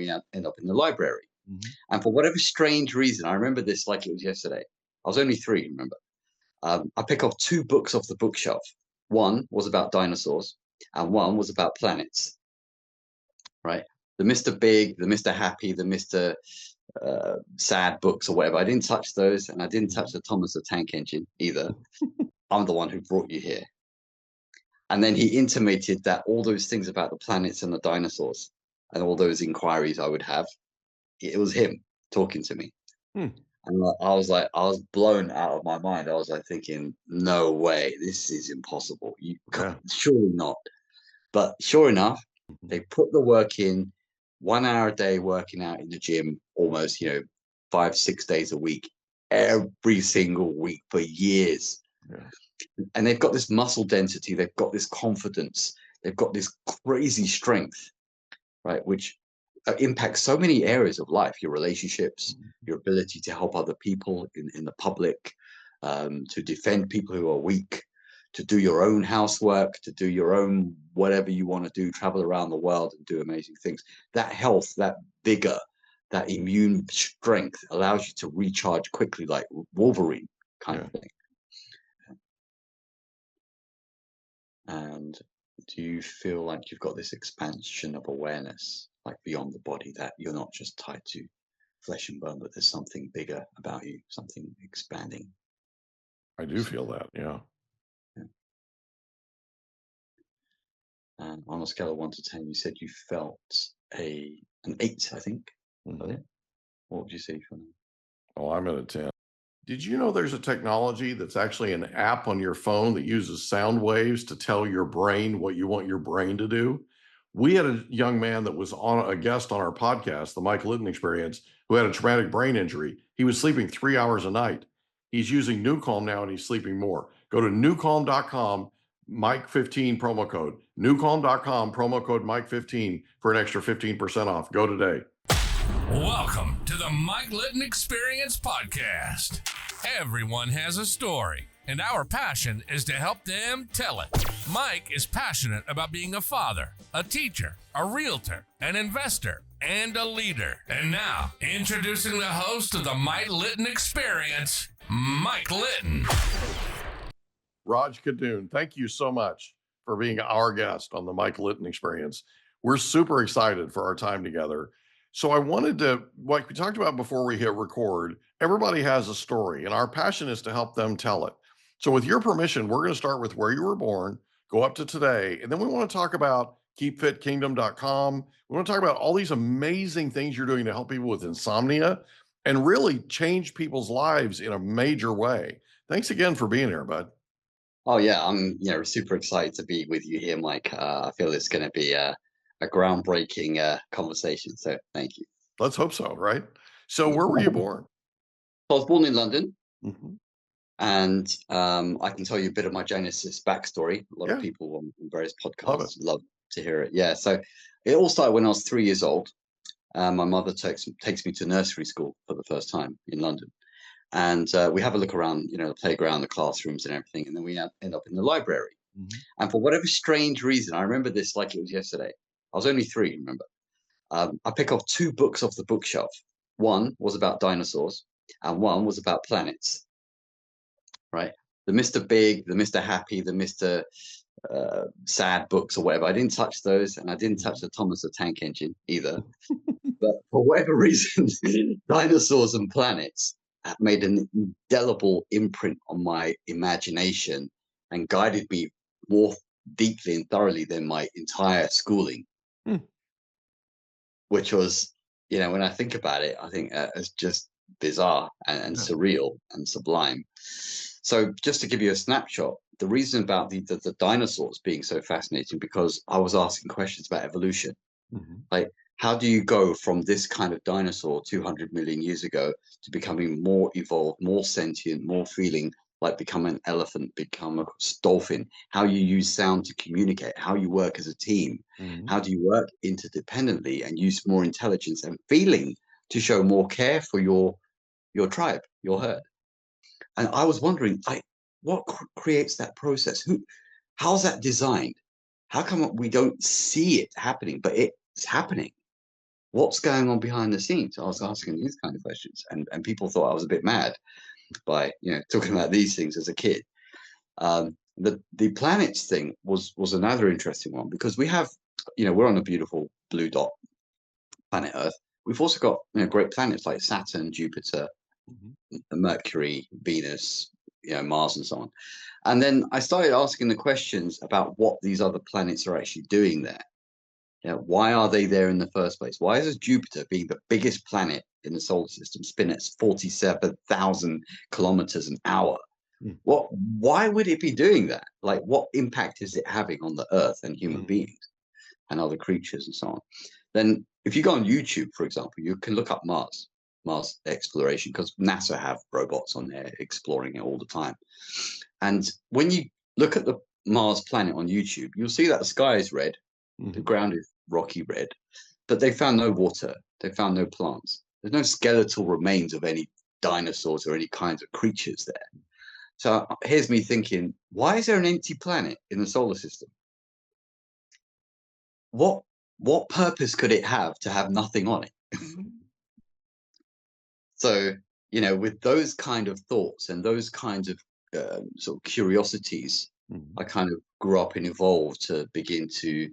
we end up in the library. Mhm. And for whatever strange reason, I remember this like it was yesterday. I was only 3, remember. I pick up 2 books off the bookshelf. One was about dinosaurs, and one was about planets, right? The Mr. Big, the Mr. Happy, the Mr. Sad books or whatever. I didn't touch those, and I didn't touch the Thomas the Tank Engine either. I'm the one who brought you here. And then he intimated that all those things about the planets and the dinosaurs and all those inquiries I would have, it was him talking to me. Hmm. And I was blown out of my mind. I was like thinking, no way, this is impossible. Surely not. But sure enough, they put the work in, 1 hour a day working out in the gym, almost, 5-6 days a week, every single week for years. Yeah. And they've got this muscle density, they've got this confidence, they've got this crazy strength, right? Which impacts so many areas of life, your relationships, your ability to help other people in the public, to defend people who are weak, to do your own housework, to do your own whatever you want to do, travel around the world and do amazing things. That health, that vigor, that immune strength allows you to recharge quickly like Wolverine kind of thing. And do you feel like you've got this expansion of awareness, like beyond the body, that you're not just tied to flesh and bone, but there's something bigger about you, something expanding? I do feel that, yeah. And on a scale of 1 to 10, you said you felt an 8, I think. Mhm. What would you say for now? Oh, I'm at a 10. Did you know there's a technology that's actually an app on your phone that uses sound waves to tell your brain what you want your brain to do? We had a young man that was on a guest on our podcast, the Mike Litton Experience, who had a traumatic brain injury. He was sleeping 3 hours a night. He's using New Calm now and he's sleeping more. Go to newcalm.com, Mike15 promo code. Newcalm.com, promo code Mike15 for an extra 15% off. Go today. Welcome to the Mike Litton Experience podcast. Everyone has a story, and our passion is to help them tell it. Mike is passionate about being a father, a teacher, a realtor, an investor, and a leader. And now, introducing the host of the Mike Litton Experience, Mike Litton. Raj Khedun, thank you so much for being our guest on the Mike Litton Experience. We're super excited for our time together. So I wanted to, like we talked about before we hit record, everybody has a story and our passion is to help them tell it. So with your permission, we're going to start with where you were born, go up to today, and then we want to talk about KeepFitKingdom.com. We want to talk about all these amazing things you're doing to help people with insomnia and really change people's lives in a major way. Thanks again for being here, bud. Oh yeah, I'm super excited to be with you here, Mike. I feel it's going to be a groundbreaking conversation. So thank you. Let's hope so, right? So where were you born? I was born in London. Mm-hmm. And I can tell you a bit of my Genesis backstory. A lot of people on various podcasts love to hear it. Yeah, so it all started when I was 3 years old. My mother takes me to nursery school for the first time in London. And we have a look around, the playground, the classrooms and everything. And then we end up in the library. Mm-hmm. And for whatever strange reason, I remember this like it was yesterday. I was only 3, remember. I pick up 2 books off the bookshelf. One was about dinosaurs and one was about planets. Right, the Mr. Big, the Mr. Happy, the Mr. Sad books or whatever. I didn't touch those, and I didn't touch the Thomas the Tank Engine either. But for whatever reason, dinosaurs and planets have made an indelible imprint on my imagination and guided me more deeply and thoroughly than my entire schooling. Which was, when I think about it, I think it's just bizarre and surreal and sublime. So just to give you a snapshot, the reason about the dinosaurs being so fascinating, because I was asking questions about evolution. Mm-hmm. Like, how do you go from this kind of dinosaur 200 million years ago to becoming more evolved, more sentient, more feeling, like become an elephant, become a dolphin, how you use sound to communicate, how you work as a team, how do you work interdependently and use more intelligence and feeling to show more care for your tribe, your herd. And I was wondering, what creates that process? How's that designed? How come we don't see it happening, but it's happening? what's going on behind the scenes? I was asking these kind of questions, and people thought I was a bit mad by talking about these things as a kid. The planets thing was another interesting one, because we have, we're on a beautiful blue dot planet Earth. We've also got great planets like Saturn, Jupiter, Mercury, Venus, Mars, and so on. And then I started asking the questions about what these other planets are actually doing there. Why are they there in the first place? Why is Jupiter, being the biggest planet in the solar system, spin at 47,000 kilometers an hour? Why would it be doing that? Like, what impact is it having on the Earth and human beings and other creatures and so on? Then if you go on YouTube, for example, you can look up Mars exploration, because NASA have robots on there exploring it all the time. And when you look at the Mars planet on YouTube, you'll see that the sky is red, the ground is rocky red, but they found no water, they found no plants. There's no skeletal remains of any dinosaurs or any kinds of creatures there. So here's me thinking, why is there an empty planet in the solar system? What purpose could it have to have nothing on it? So, with those kind of thoughts and those kinds of sort of curiosities, I kind of grew up and evolved to begin to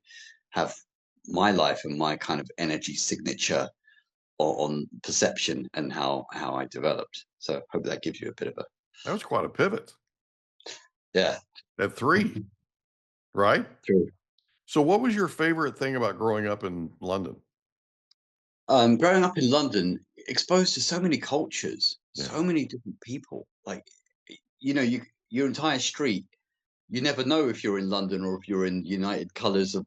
have my life and my kind of energy signature on perception and how I developed. So I hope that gives you a bit of a... That was quite a pivot. Yeah. At 3, right? True. So what was your favorite thing about growing up in London? Growing up in London, exposed to so many cultures, so many different people. Like, your entire street, you never know if you're in London or if you're in United Colours of,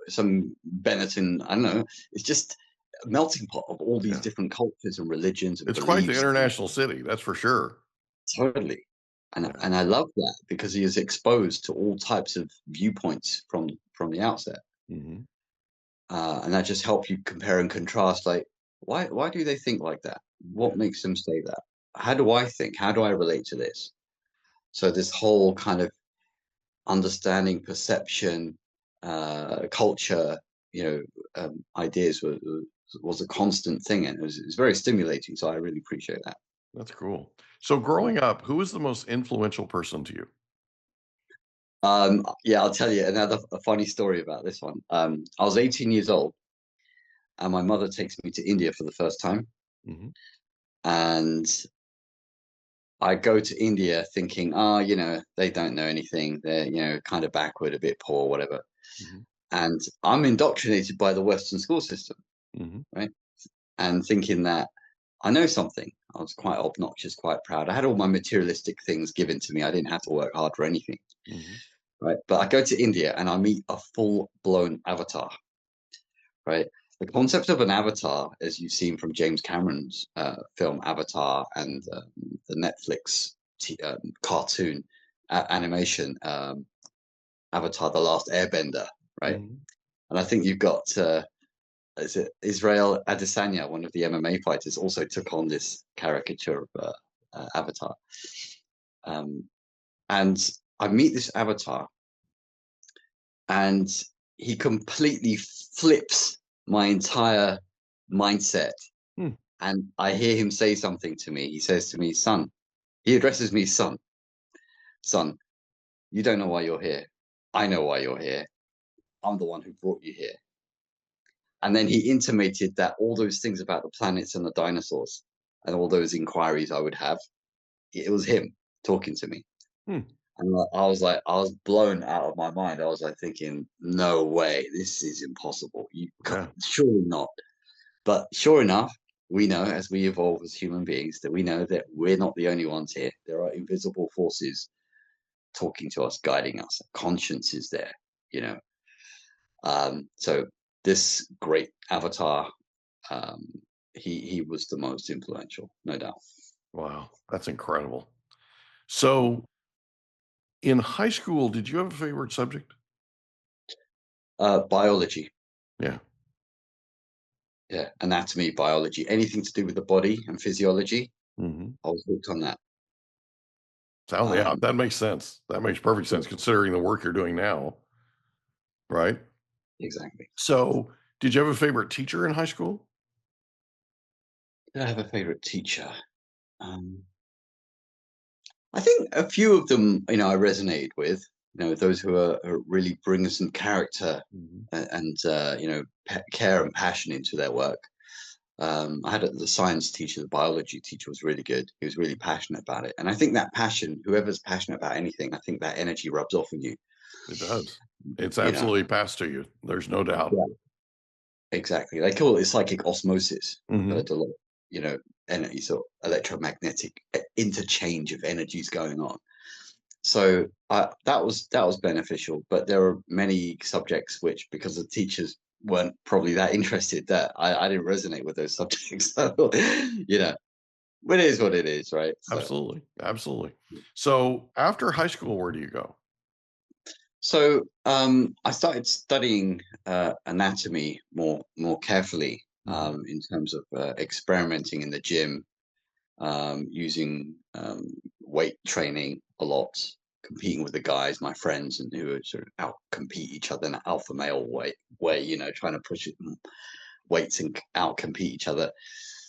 some Benetton. I don't know. It's just a melting pot of all these different cultures and religions. And it's quite the international city, that's for sure. Totally. And I love that, because he is exposed to all types of viewpoints from the outset. And that just helps you compare and contrast. Like, why do they think like that? What makes them say that? How do I think? How do I relate to this? So this whole kind of understanding, perception, culture, ideas was a constant thing, and it was very stimulating. So I really appreciate that. That's cool. So growing up, who was the most influential person to you? I'll tell you a funny story about this one. I was 18 years old, and my mother takes me to India for the first time. And I go to India thinking, they don't know anything. They're, kind of backward, a bit poor, whatever. And I'm indoctrinated by the Western school system, right? And thinking that I know something. I was quite obnoxious, quite proud. I had all my materialistic things given to me. I didn't have to work hard for anything. Right. But I go to India and I meet a full-blown avatar. Right. The concept of an avatar, as you've seen from James Cameron's film Avatar and the Netflix cartoon animation Avatar: The Last Airbender, right? And I think you've got is it Israel Adesanya, one of the MMA fighters, also took on this caricature of Avatar. And I meet this avatar, and he completely flips my entire mindset. And I hear him say something to me. He says to me, son, he addresses me, son, you don't know why you're here. I know why you're here. I'm the one who brought you here. And then he intimated that all those things about the planets and the dinosaurs and all those inquiries I would have, it was him talking to me. And I was blown out of my mind. I was like thinking, no way, this is impossible. Surely not. But sure enough, we know, as we evolve as human beings, that we know that we're not the only ones here. There are invisible forces talking to us, guiding us. Conscience is there, So this great avatar, he was the most influential, no doubt. Wow, that's incredible. So in high school, did you have a favorite subject? Biology. Yeah. Anatomy, biology, anything to do with the body and physiology. I was hooked on that. That makes sense. That makes perfect sense considering the work you're doing now. Right? Exactly. So Did you have a favorite teacher in high school? Did I have a favorite teacher? I think a few of them, I resonate with. Those who are really bring some character and care and passion into their work. I had the science teacher, the biology teacher was really good. He was really passionate about it. And I think that passion, whoever's passionate about anything, I think that energy rubs off on you. It does. It's absolutely passed to you. There's no doubt. Yeah, exactly. They call it psychic osmosis. Heard a lot, energy, sort of electromagnetic interchange of energies going on. So that was beneficial. But there are many subjects which, because the teachers weren't probably that interested, that I didn't resonate with those subjects. So, but it is what it is, right? So. Absolutely. So after high school, where do you go? So I started studying anatomy more carefully in terms of experimenting in the gym, using weight training a lot, competing with the guys, my friends, and who sort of out compete each other in an alpha male way, trying to push weights and out compete each other.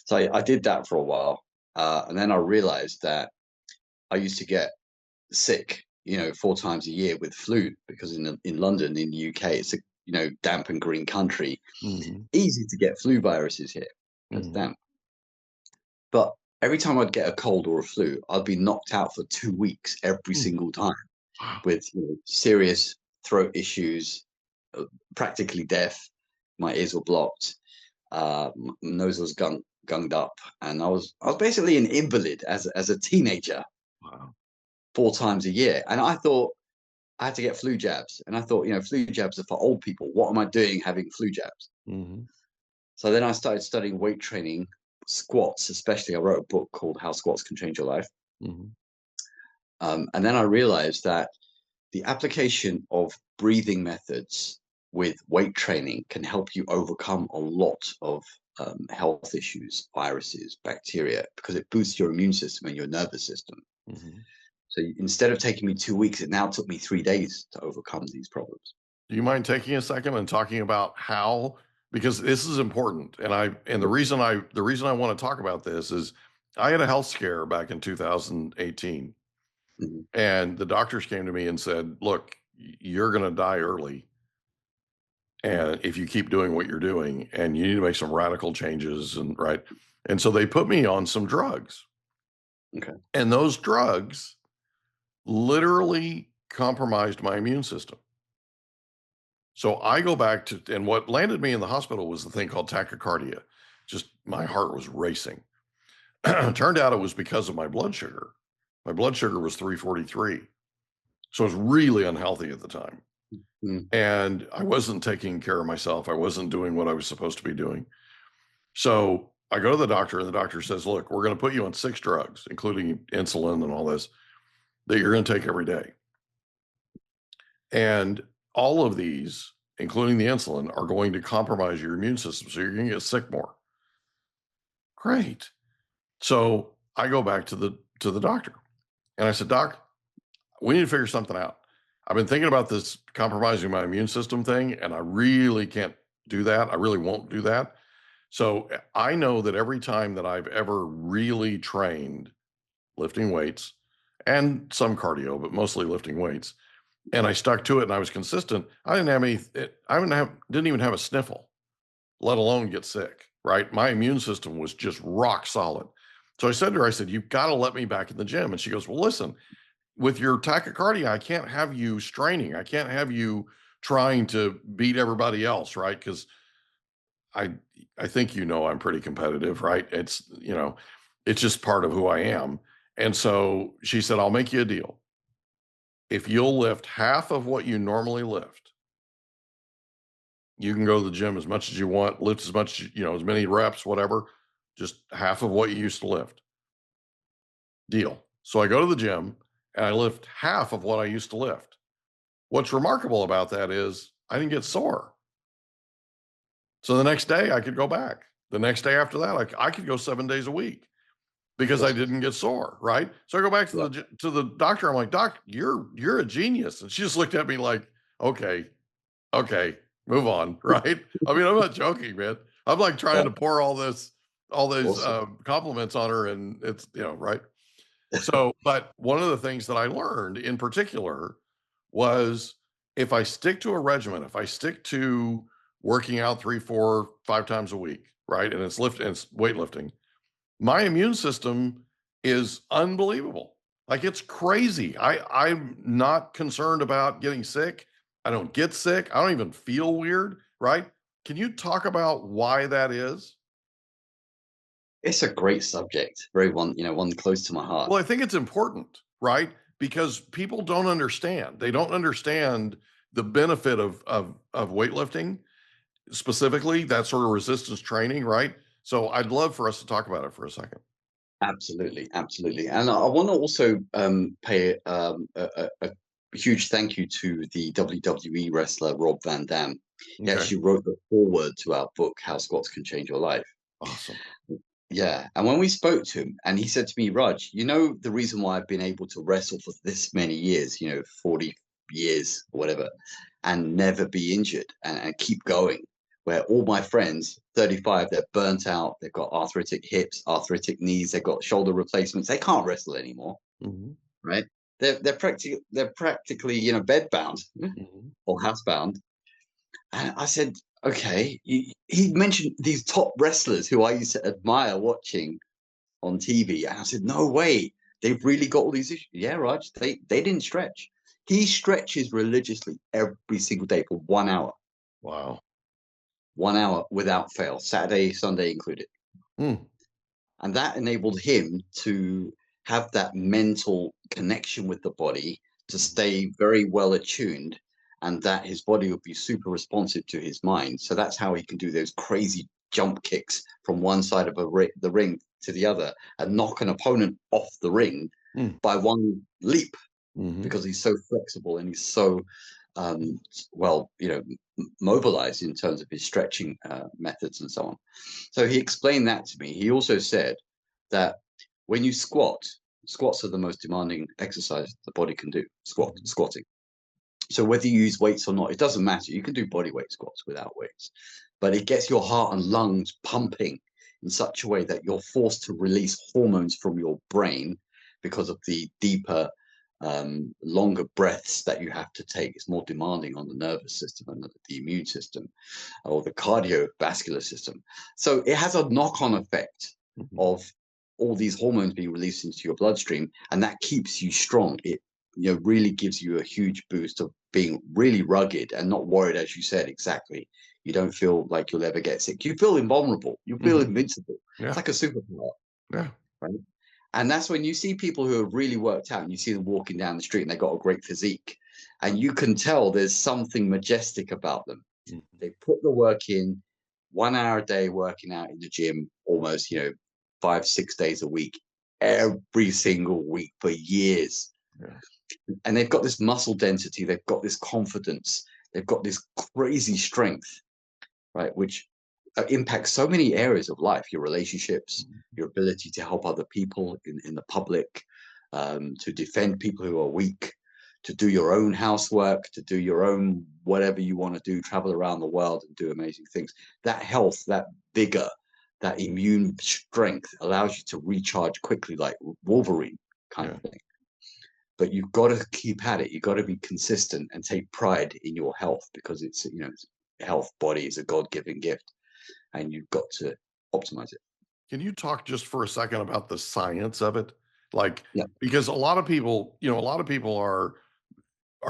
So I did that for a while, and then I realized that I used to get sick 4 times a year with flu, because in London, in the UK, it's a damp and green country. Easy to get flu viruses here. It's damp. But every time I'd get a cold or a flu, I'd be knocked out for 2 weeks every single time, with serious throat issues, practically deaf. My ears were blocked, my nose was gunged up, and I was basically an invalid as a teenager. Wow. 4 times a year. And I thought I had to get flu jabs. And I thought, flu jabs are for old people. What am I doing having flu jabs? So then I started studying weight training, squats, especially. I wrote a book called How Squats Can Change Your Life. And then I realized that the application of breathing methods with weight training can help you overcome a lot of health issues, viruses, bacteria, because it boosts your immune system and your nervous system. So instead of taking me 2 weeks, it now took me 3 days to overcome these problems. Do you mind taking a second and talking about how, because this is important. And the reason I want to talk about this is I had a health scare back in 2018, and the doctors came to me and said, look, you're going to die early. And if you keep doing what you're doing, and you need to make some radical changes, and so they put me on some drugs. Okay. And those drugs literally compromised my immune system. So I go back to, and what landed me in the hospital was the thing called tachycardia. Just my heart was racing. Turned out it was because of my blood sugar. My blood sugar was 343. So I was really unhealthy at the time. And I wasn't taking care of myself. I wasn't doing what I was supposed to be doing. So I go to the doctor, and the doctor says, look, we're going to put you on 6 drugs, including insulin and all this, that you're going to take every day. And all of these, including the insulin, are going to compromise your immune system. So you're going to get sick more. Great. So I go back to the doctor, and I said, Doc, we need to figure something out. I've been thinking about this compromising my immune system thing, and I really can't do that. I really won't do that. So I know that every time that I've ever really trained lifting weights and some cardio, but mostly lifting weights, and I stuck to it and I was consistent, I didn't even have a sniffle, let alone get sick, right? My immune system was just rock solid. So I said to her, I said, you've got to let me back in the gym. And she goes, well, listen, with your tachycardia, I can't have you straining. I can't have you trying to beat everybody else, right? Because I think I'm pretty competitive, right? It's just part of who I am. And so she said, I'll make you a deal. If you'll lift half of what you normally lift, you can go to the gym as much as you want, lift as much, as many reps, whatever, just half of what you used to lift. Deal. So I go to the gym and I lift half of what I used to lift. What's remarkable about that is I didn't get sore. So the next day I could go back. The next day after that, I could go 7 days a week because I didn't get sore, right? So I go back to the doctor. I'm like, Doc, you're a genius. And she just looked at me like, okay, Move on, right? I mean, I'm not joking, man. I'm like trying to pour all these Awesome. compliments on her, and it's, right? So, but one of the things that I learned in particular was if I stick to a regimen, if I stick to working out 3, 4, 5 times a week, right? And it's weightlifting, my immune system is unbelievable. Like, it's crazy. I'm not concerned about getting sick. I don't get sick. I don't even feel weird, right? Can you talk about why that is? It's a great subject. Very one close to my heart. Well, I think it's important, right? Because people don't understand. They don't understand the benefit of weightlifting, specifically that sort of resistance training, right? So I'd love for us to talk about it for a second. Absolutely, absolutely. And I want to also pay a huge thank you to the WWE wrestler Rob Van Dam. He actually wrote the foreword to our book, How Squats Can Change Your Life. Awesome. Yeah. And when we spoke to him, and he said to me, Raj, the reason why I've been able to wrestle for this many years, 40 years or whatever, and never be injured and keep going, where all my friends, 35, they're burnt out, they've got arthritic hips, arthritic knees, they've got shoulder replacements, they can't wrestle anymore, right? They're practically bed bound or housebound. And I said, okay, he mentioned these top wrestlers who I used to admire watching on TV. And I said, no way, they've really got all these issues. Yeah, Raj, they didn't stretch. He stretches religiously every single day for 1 hour. Wow. 1 hour without fail, Saturday, Sunday included. And that enabled him to have that mental connection with the body, to stay very well attuned, and that his body would be super responsive to his mind. So that's how he can do those crazy jump kicks from one side of the ring to the other and knock an opponent off the ring by one leap, because he's so flexible and he's so mobilized in terms of his stretching methods and so on. So he explained that to me. He also said that when you squats are the most demanding exercise the body can do, squatting. So whether you use weights or not, it doesn't matter. You can do body weight squats without weights, but it gets your heart and lungs pumping in such a way that you're forced to release hormones from your brain because of the deeper, longer breaths that you have to take. It's more demanding on the nervous system and the immune system or the cardiovascular system. So it has a knock-on effect of all these hormones being released into your bloodstream, and that keeps you strong. It really gives you a huge boost of being really rugged and not worried, as you said, exactly. You don't feel like you'll ever get sick. You feel invulnerable. You feel invincible. Yeah. It's like a superpower. Yeah. Right. And that's when you see people who have really worked out and you see them walking down the street and they've got a great physique, and you can tell there's something majestic about them. They put the work in, 1 hour a day working out in the gym, almost, 5-6 days a week, every single week for years. Yeah. And they've got this muscle density, they've got this confidence, they've got this crazy strength, right? Which impacts so many areas of life, your relationships, your ability to help other people in the public, to defend people who are weak, to do your own housework, to do your own whatever you want to do, travel around the world and do amazing things. That health, that vigor, that immune strength allows you to recharge quickly like Wolverine kind of thing. But you've got to keep at it. You've got to be consistent and take pride in your health, because it's, health, body is a God-given gift, and you've got to optimize it. Can you talk just for a second about the science of it? Like, because a lot of people are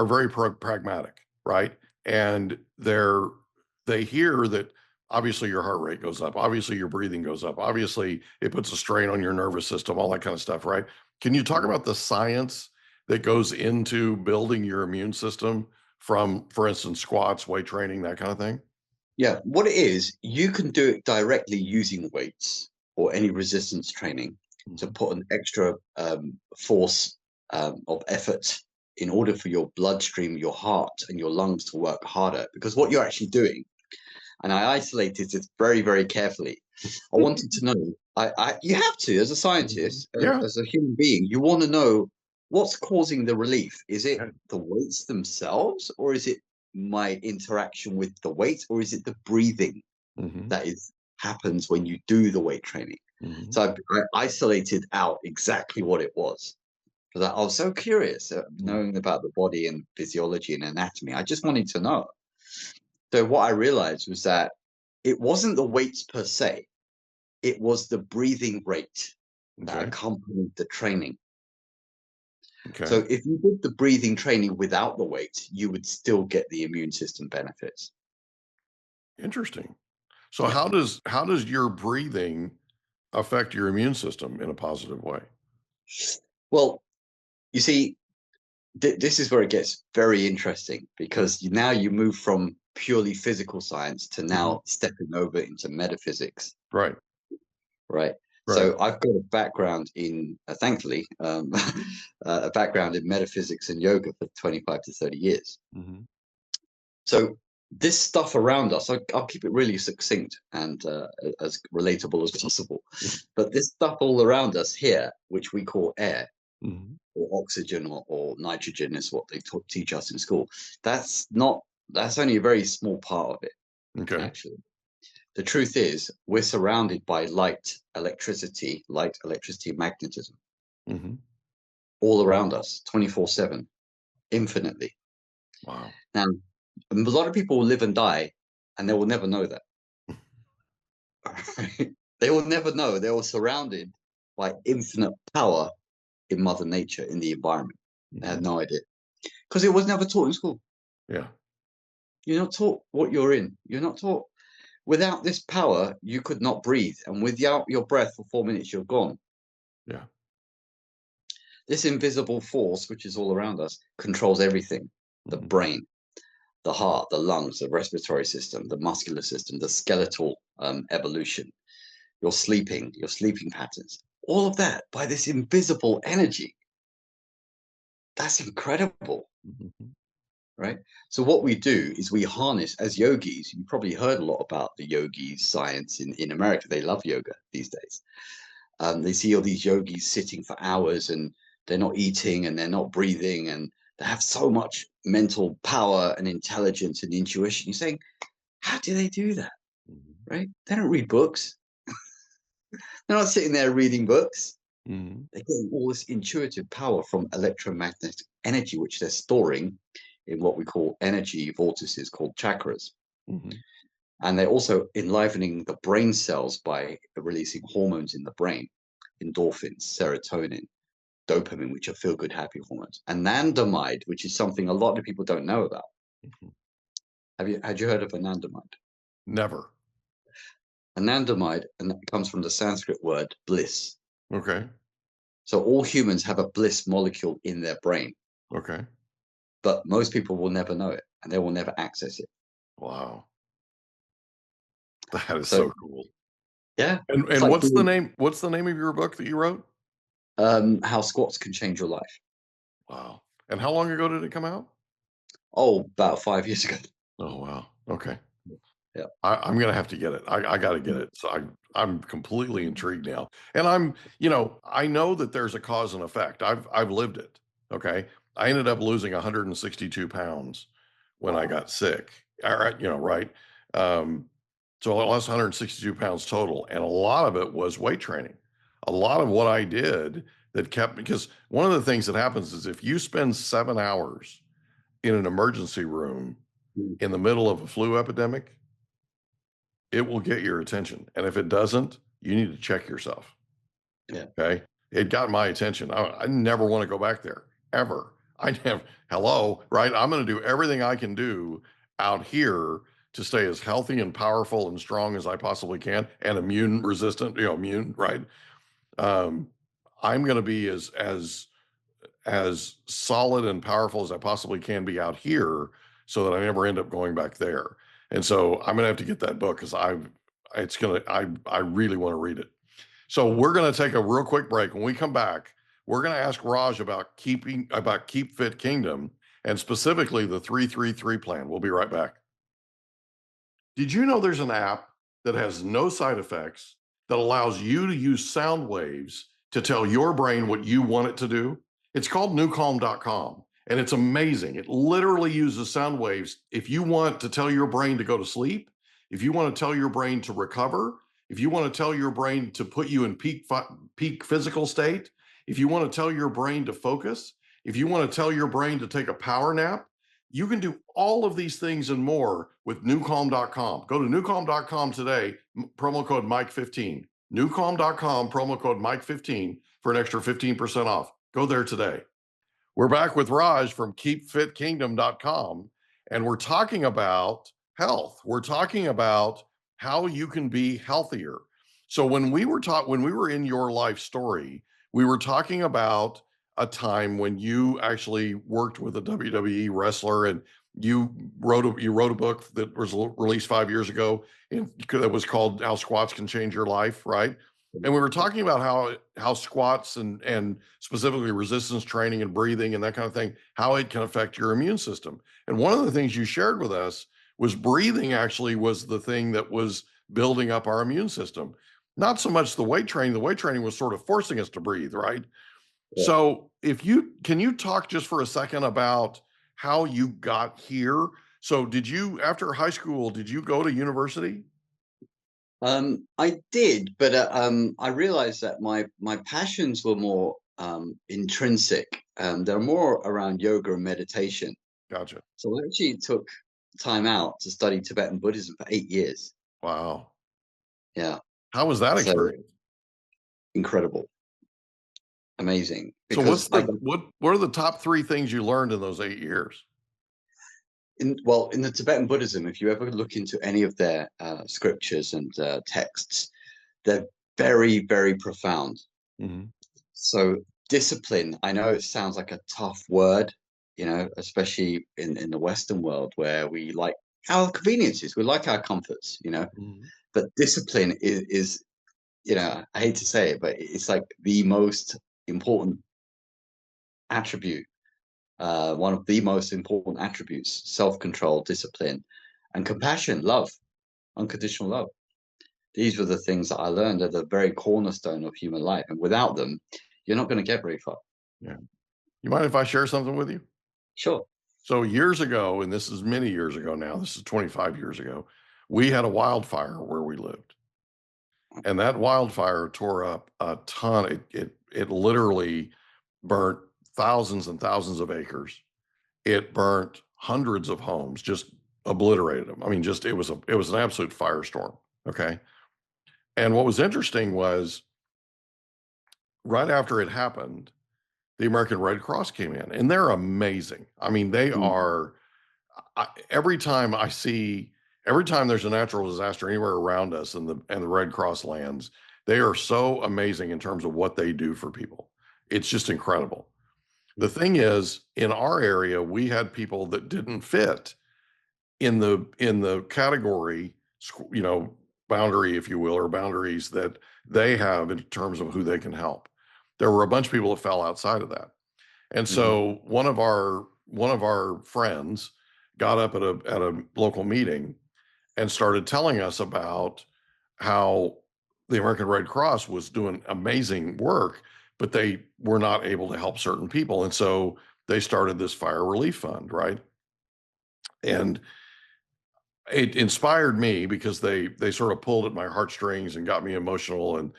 very pragmatic, right? And they hear that obviously your heart rate goes up, obviously your breathing goes up, obviously it puts a strain on your nervous system, all that kind of stuff, right? Can you talk about the science that goes into building your immune system from, for instance, squats, weight training, that kind of thing? Yeah, what it is, you can do it directly using weights or any resistance training to put an extra force of effort in order for your bloodstream, your heart, and your lungs to work harder. Because what you're actually doing, and I isolated this very, very carefully. I wanted to know, you have to, as a scientist, as a human being, you want to know what's causing the relief. Is it the weights themselves, or is it my interaction with the weight, or is it the breathing that happens when you do the weight training? So I isolated out exactly what it was, because I was so curious, knowing about the body and physiology and anatomy. I just wanted to know. So what I realized was that it wasn't the weights per se, it was the breathing rate that accompanied the training. So if you did the breathing training without the weight, you would still get the immune system benefits. Interesting. So how does your breathing affect your immune system in a positive way? Well, you see, this is where it gets very interesting, because now you move from purely physical science to now stepping over into metaphysics. Right. So I've got a background in, thankfully, a background in metaphysics and yoga for 25 to 30 years. So this stuff around us, I'll keep it really succinct and as relatable as possible. But this stuff all around us here, which we call air, or oxygen or nitrogen, is what they teach us in school. That's only a very small part of it, actually. The truth is, we're surrounded by light, electricity, magnetism, all around us, 24/7, infinitely. Wow. Now, a lot of people will live and die, and they will never know that. They will never know. They were surrounded by infinite power in Mother Nature, in the environment. They had no idea, because it was never taught in school. Yeah. You're not taught what you're in. You're not taught. Without this power, you could not breathe. And without your breath for 4 minutes, you're gone. Yeah. This invisible force, which is all around us, controls everything. The brain, the heart, the lungs, the respiratory system, the muscular system, the skeletal evolution, your sleeping patterns, all of that by this invisible energy. That's incredible. Right? So what we do is we harness, as yogis, you probably heard a lot about the yogis science in America. They love yoga these days. They see all these yogis sitting for hours, and they're not eating and they're not breathing, and they have so much mental power and intelligence and intuition. You're saying, how do they do that? Right? They don't read books. They're not sitting there reading books. They're getting all this intuitive power from electromagnetic energy, which they're storing in what we call energy vortices called chakras. And they're also enlivening the brain cells by releasing hormones in the brain, endorphins, serotonin, dopamine, which are feel-good, happy hormones, anandamide, which is something a lot of people don't know about. Had you heard of anandamide? Never. Anandamide, and that comes from the Sanskrit word bliss. Okay. So all humans have a bliss molecule in their brain. Okay. But most people will never know it, and they will never access it. Wow. That is so cool. Yeah. And like, what's the name of your book that you wrote? How Squats Can Change Your Life. Wow. And how long ago did it come out? Oh, about 5 years ago. Oh, wow. Okay. Yeah. I'm going to have to get it. I got to get it. So I'm completely intrigued now. And I know that there's a cause and effect. I've lived it. Okay. I ended up losing 162 pounds when I got sick. All right. Right. So I lost 162 pounds total. And a lot of it was weight training. A lot of what I did that kept, because one of the things that happens is if you spend 7 hours in an emergency room in the middle of a flu epidemic, it will get your attention. And if it doesn't, you need to check yourself. Yeah. Okay. It got my attention. I never want to go back there ever. Right? I'm going to do everything I can do out here to stay as healthy and powerful and strong as I possibly can, and immune resistant, right? I'm going to be as solid and powerful as I possibly can be out here, so that I never end up going back there. And so I'm going to have to get that book, because I really want to read it. So we're going to take a real quick break. When we come back, we're going to ask Raj about KeepFit Kingdom, and specifically the 3-3-3 plan. We'll be right back. Did you know there's an app that has no side effects that allows you to use sound waves to tell your brain what you want it to do? It's called newcalm.com. And it's amazing. It literally uses sound waves. If you want to tell your brain to go to sleep, if you want to tell your brain to recover, if you want to tell your brain to put you in peak physical state, if you want to tell your brain to focus, if you want to tell your brain to take a power nap, you can do all of these things and more with newcalm.com. Go to newcalm.com today, promo code Mike15. Newcalm.com, promo code Mike15 for an extra 15% off. Go there today. We're back with Raj from KeepFitKingdom.com, and we're talking about health. We're talking about how you can be healthier. So when we were in your life story, we were talking about a time when you actually worked with a WWE wrestler, and you wrote a book that was released 5 years ago, and that was called How Squats Can Change Your Life, right? And we were talking about how squats and specifically resistance training and breathing and that kind of thing, how it can affect your immune system. And one of the things you shared with us was breathing actually was the thing that was building up our immune system. Not so much the weight training. The weight training was sort of forcing us to breathe, right? Yeah. So can you talk just for a second about how you got here? So after high school, did you go to university? I did, but I realized that my passions were more intrinsic. They're more around yoga and meditation. Gotcha. So I actually took time out to study Tibetan Buddhism for 8 years. Wow. Yeah. How was that experience? Incredible. Amazing. So what are the top 3 things you learned in those 8 years? In the Tibetan Buddhism, if you ever look into any of their scriptures and texts, they're very, very profound. Mm-hmm. So discipline, I know it sounds like a tough word, especially in the Western world where we like our conveniences, we like our comforts, mm-hmm. But discipline is, I hate to say it, but it's like the most important attribute. One of the most important attributes: self-control, discipline, and compassion, love, unconditional love. These were the things that I learned are the very cornerstone of human life. And without them, you're not going to get very far. Yeah. You mind if I share something with you? Sure. So years ago, and this is many years ago now, this is 25 years ago, we had a wildfire where we lived. And that wildfire tore up a ton. It literally burnt thousands and thousands of acres. It burnt hundreds of homes, just obliterated them. I mean, it was an absolute firestorm. Okay. And what was interesting was right after it happened, the American Red Cross came in, and they're amazing. I mean, they are, every time there's a natural disaster anywhere around us and the Red Cross lands, they are so amazing in terms of what they do for people. It's just incredible. The thing is, in our area, we had people that didn't fit in the category, boundary, if you will, or boundaries that they have in terms of who they can help. There were a bunch of people that fell outside of that. And so one of our friends got up at a local meeting and started telling us about how the American Red Cross was doing amazing work, but they were not able to help certain people. And so they started this fire relief fund, right? And it inspired me because they sort of pulled at my heartstrings and got me emotional. And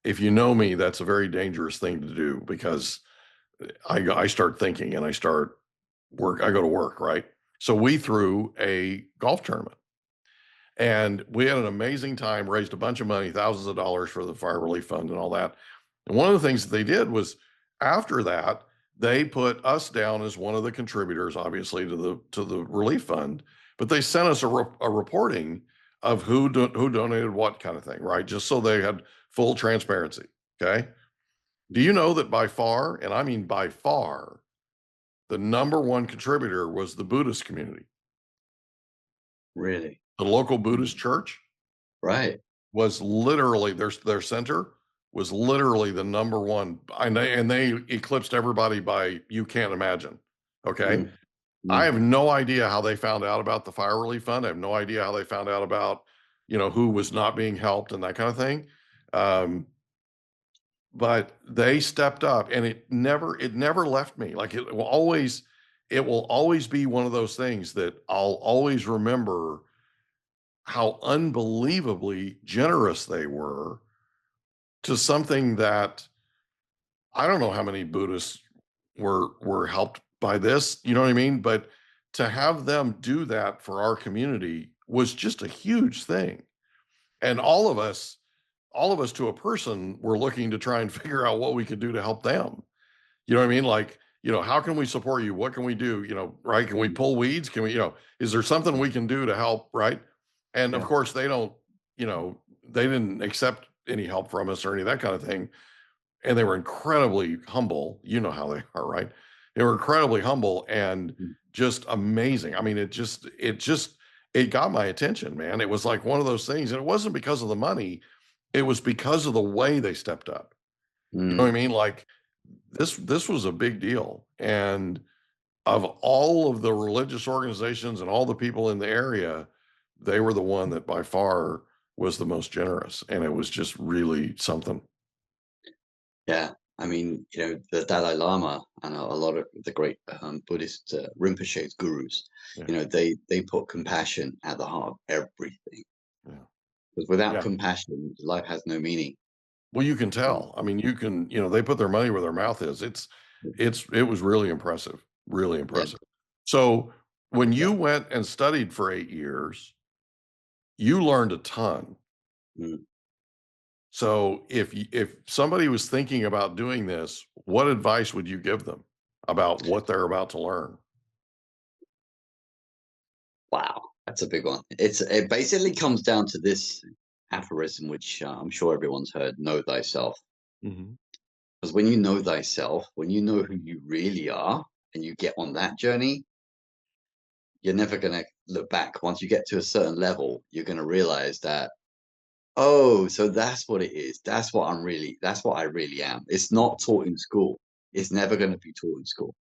if you know me, that's a very dangerous thing to do because I start thinking and I go to work, right? So we threw a golf tournament and we had an amazing time, raised a bunch of money, thousands of dollars for the fire relief fund and all that. And one of the things that they did was after that, they put us down as one of the contributors, obviously, to the relief fund, but they sent us a reporting of who donated what kind of thing, right? Just so they had full transparency. Okay. Do you know that by far, and I mean by far, the number one contributor was the Buddhist community? Really? The local Buddhist church, right, was literally their center was literally the number one, and they eclipsed everybody by you can't imagine. Okay. Mm-hmm. I have no idea how they found out about the fire relief fund. I have no idea how they found out about, who was not being helped and that kind of thing. But they stepped up, and it never left me. Like it will always, it will always be one of those things that I'll always remember how unbelievably generous they were to something that I don't know how many Buddhists were helped by this, you know what I mean? But to have them do that for our community was just a huge thing. And all of us to a person were looking to try and figure out what we could do to help them. You know what I mean? Like, how can we support you? What can we do? Right? Can we pull weeds? Can we, is there something we can do to help? Right. And of course they don't, they didn't accept any help from us or any of that kind of thing. And they were incredibly humble. You know how they are, right? They were incredibly humble and just amazing. I mean, it got my attention, man. It was like one of those things. And it wasn't because of the money. It was because of the way they stepped up. You know what I mean? Like this was a big deal. And of all of the religious organizations and all the people in the area, they were the one that by far was the most generous. And it was just really something. Yeah. I mean, the Dalai Lama and a lot of the great Buddhist Rinpoche's gurus, they put compassion at the heart of everything. Yeah. Because without compassion, life has no meaning. Well, you can tell. I mean, you can, they put their money where their mouth is. It was really impressive, really impressive. Yeah. So when you went and studied for 8 years, you learned a ton. So if somebody was thinking about doing this, what advice would you give them about what they're about to learn? Wow, that's a big one. It basically comes down to this aphorism, which I'm sure everyone's heard: know thyself. Because when you know thyself, when you know who you really are, and you get on that journey, you're never going to look back. Once you get to a certain level, you're going to realize that, oh, so that's what it is. That's what I really am. It's not taught in school. It's never going to be taught in school,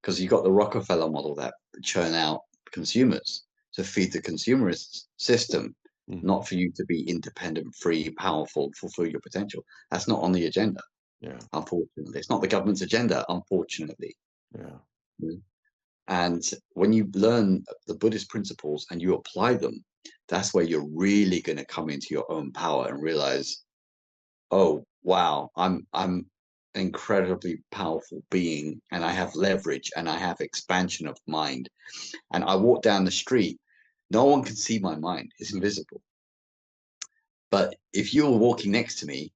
because you got the Rockefeller model that churn out consumers to feed the consumerist system, not for you to be independent, free, powerful, fulfill your potential. That's not on the agenda. Yeah. Unfortunately, it's not the government's agenda, unfortunately. Yeah. And when you learn the Buddhist principles and you apply them, that's where you're really going to come into your own power and realize, oh, wow, I'm an incredibly powerful being, and I have leverage and I have expansion of mind. And I walk down the street, no one can see my mind. It's invisible. But if you were walking next to me,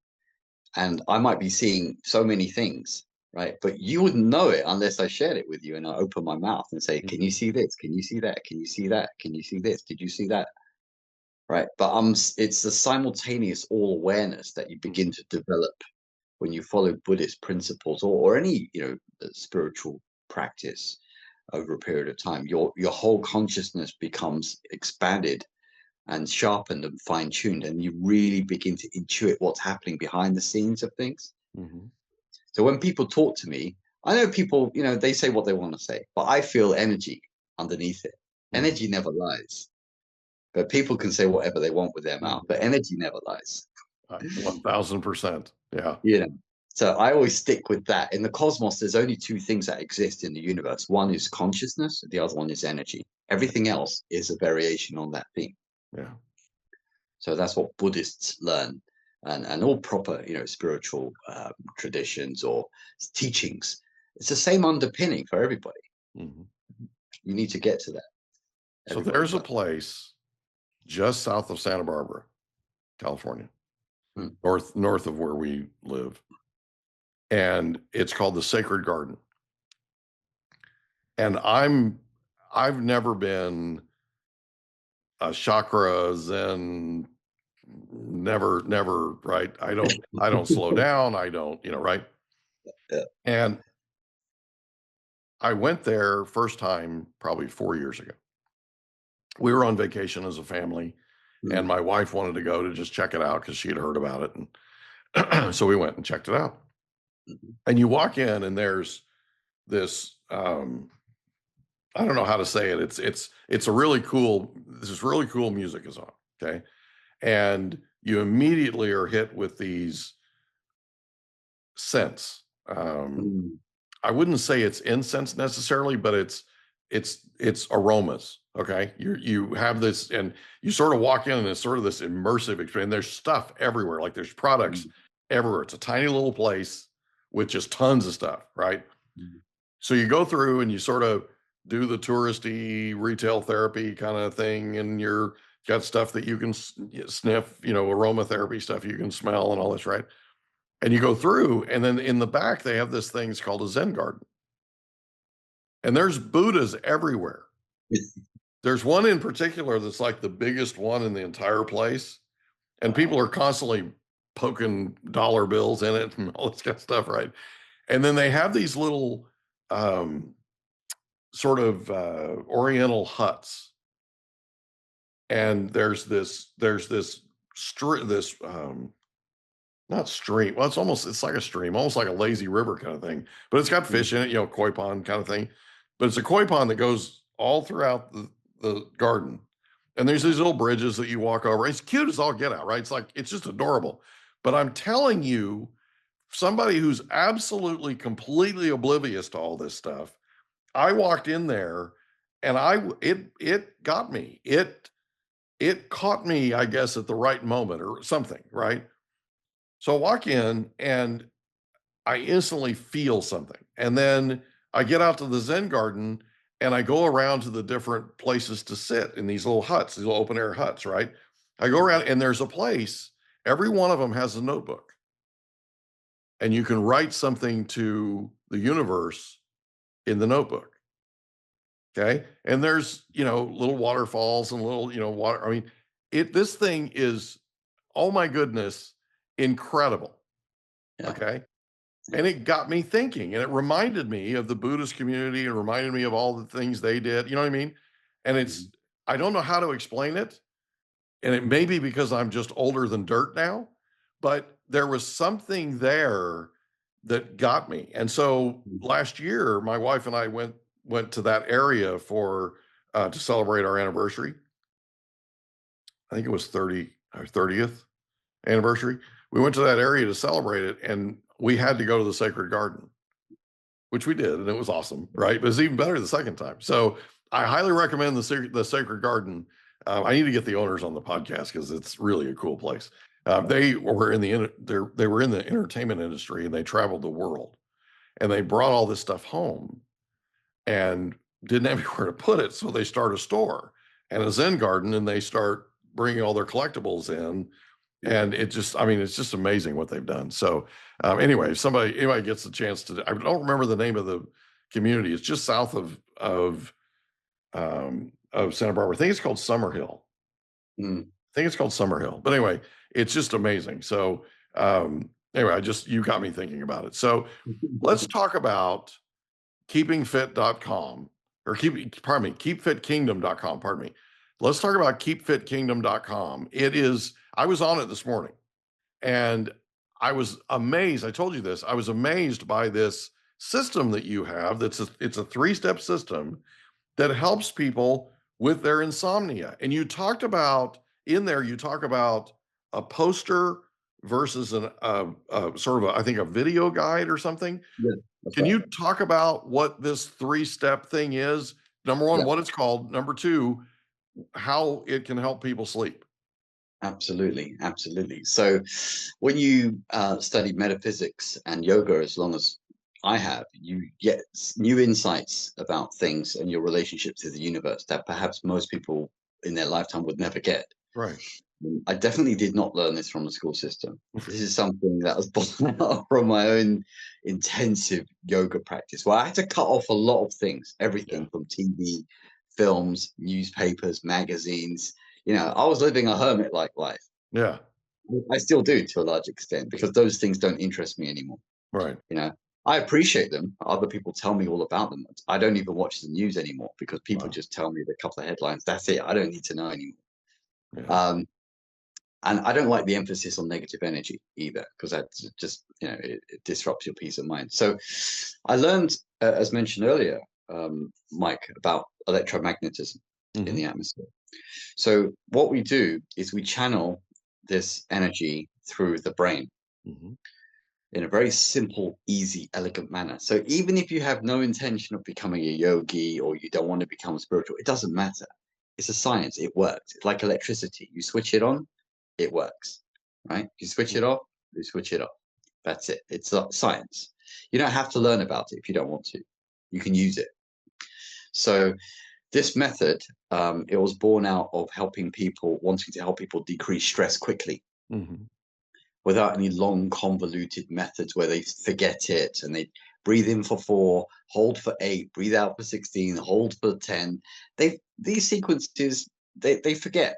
and I might be seeing so many things, right? But you wouldn't know it unless I shared it with you and I open my mouth and say, can you see this? Can you see that? Can you see that? Can you see this? Did you see that? Right. But it's the simultaneous all awareness that you begin to develop when you follow Buddhist principles or any, spiritual practice over a period of time. Your whole consciousness becomes expanded and sharpened and fine-tuned, and you really begin to intuit what's happening behind the scenes of things. So when people talk to me, I know people, they say what they want to say, but I feel energy underneath it. Energy never lies. But people can say whatever they want with their mouth, but energy never lies. 1000%. Yeah. So I always stick with that. In the cosmos, there's only two things that exist in the universe. One is consciousness, the other one is energy. Everything else is a variation on that theme. Yeah. So that's what Buddhists learn, and all proper, spiritual traditions or teachings. It's the same underpinning for everybody. You need to get to that. So there's a place just south of Santa Barbara, California, north of where we live, and it's called the Sacred Garden. And I've never been a chakra zen, never, right? I don't slow down. I don't, right? Yeah. And I went there first time probably 4 years ago. We were on vacation as a family, and my wife wanted to go to just check it out because she had heard about it. And so we went and checked it out. And you walk in and there's this, I don't know how to say it. It's a really cool, this really cool music is on. Okay. And you immediately are hit with these scents. I I wouldn't say it's incense necessarily, but it's aromas. Okay. You have this, and you sort of walk in and it's sort of this immersive experience. There's stuff everywhere. Like there's products everywhere. It's a tiny little place with just tons of stuff. Right. So you go through and you sort of do the touristy retail therapy kind of thing. And you're got stuff that you can sniff, aromatherapy stuff you can smell and all this. Right. And you go through, and then in the back, they have this thing called a Zen garden. And there's Buddhas everywhere. There's one in particular that's like the biggest one in the entire place. And people are constantly poking dollar bills in it and all this kind of stuff, right? And then they have these little sort of oriental huts. And there's this not stream. Well, it's like a stream, almost like a lazy river kind of thing, but it's got fish in it, koi pond kind of thing. But it's a koi pond that goes all throughout the garden. And there's these little bridges that you walk over. It's cute as all get out, right? It's just adorable. But I'm telling you, somebody who's absolutely, completely oblivious to all this stuff, I walked in there and it got me. It caught me, I guess, at the right moment or something, right? So I walk in and I instantly feel something. And then I get out to the Zen garden and I go around to the different places to sit in these little huts, these little open air huts, right? I go around and there's a place, every one of them has a notebook. And you can write something to the universe in the notebook. Okay. And there's, little waterfalls and little, water. I mean, this thing is, oh my goodness, incredible. Yeah. Okay. And it got me thinking, and it reminded me of the Buddhist community and reminded me of all the things they did. You know what I mean? And I don't know how to explain it. And it may be because I'm just older than dirt now, but there was something there that got me. And so last year, my wife and I went to that area to celebrate our anniversary. I think it was our 30th anniversary. We went to that area to celebrate it, and we had to go to the Sacred Garden, which we did, and it was awesome, right? But it's even better the second time. So I highly recommend the Sacred Garden. I need to get the owners on the podcast because it's really a cool place. They were in the entertainment industry, and they traveled the world, and they brought all this stuff home and didn't have anywhere to put it. So they start a store and a Zen garden, and they start bringing all their collectibles in. And it's just amazing what they've done. So anyway, if anybody gets a chance I don't remember the name of the community. It's just south of Santa Barbara. I think it's called Summerhill. I think it's called Summerhill. But anyway, it's just amazing. So anyway, you got me thinking about it. So let's talk about keepingfit.com or KeepFitKingdom.com. Pardon me. Let's talk about KeepFitKingdom.com. I was on it this morning and I was amazed. I told you this. I was amazed by this system that you have. It's a 3-step system that helps people with their insomnia. And you talk about a poster versus a video guide or something. Yeah, Can you talk about what this 3-step thing is? Number one, what it's called. Number two, how it can help people sleep. Absolutely. So when you study metaphysics and yoga, as long as I have, you get new insights about things and your relationship to the universe that perhaps most people in their lifetime would never get. Right. I definitely did not learn this from the school system. This is something that was born out from my own intensive yoga practice, where I had to cut off a lot of things, everything from TV, films, newspapers, magazines. I was living a hermit-like life. Yeah. I still do to a large extent because those things don't interest me anymore. Right. I appreciate them. Other people tell me all about them. I don't even watch the news anymore because people just tell me the couple of headlines. That's it. I don't need to know anymore. Yeah. And I don't like the emphasis on negative energy either, because that just, it disrupts your peace of mind. So I learned, as mentioned earlier, Mike, about electromagnetism in the atmosphere. So what we do is we channel this energy through the brain. in a very simple, easy, elegant manner. So even if you have no intention of becoming a yogi or you don't want to become spiritual, it doesn't matter. It's a science. It works. It's like electricity. You switch it on, it works, right? You switch it off, you switch it off. That's it. It's science. You don't have to learn about it if you don't want to. You can use it. So this method, it was born out of wanting to help people decrease stress quickly. Without any long convoluted methods where they forget it and they breathe in for 4, hold for 8, breathe out for 16, hold for 10. These sequences, they forget.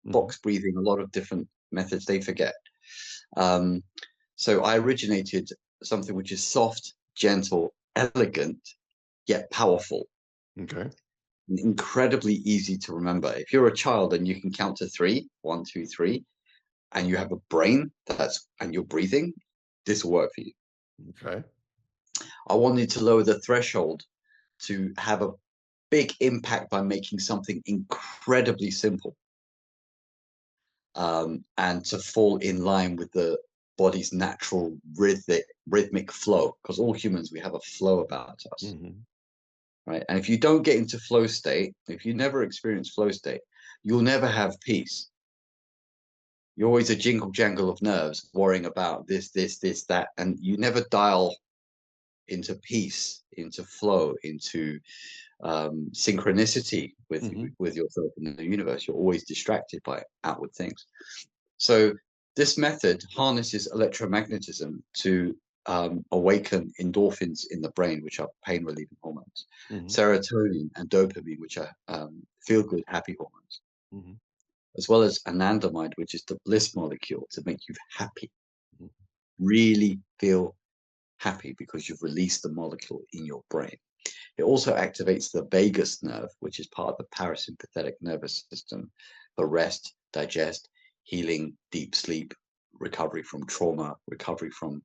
Box breathing, a lot of different methods they forget. So I originated something which is soft, gentle, elegant, yet powerful. Okay. Incredibly easy to remember. If you're a child and you can count to 3, 1, 2, 3, and you have a brain and you're breathing, this will work for you. Okay. I wanted to lower the threshold to have a big impact by making something incredibly simple, and to fall in line with the body's natural rhythmic flow, because all humans, we have a flow about us. Right? And if you don't get into flow state, if you never experience flow state, you'll never have peace. You're always a jingle jangle of nerves worrying about this, that, and you never dial into peace, into flow, into synchronicity with yourself in the universe. You're always distracted by outward things. So this method harnesses electromagnetism to awaken endorphins in the brain, which are pain relieving hormones, serotonin and dopamine, which are feel good, happy hormones, as well as anandamide, which is the bliss molecule to make you happy, really feel happy because you've released the molecule in your brain. It also activates the vagus nerve, which is part of the parasympathetic nervous system for rest, digest, healing, deep sleep, recovery from trauma, recovery from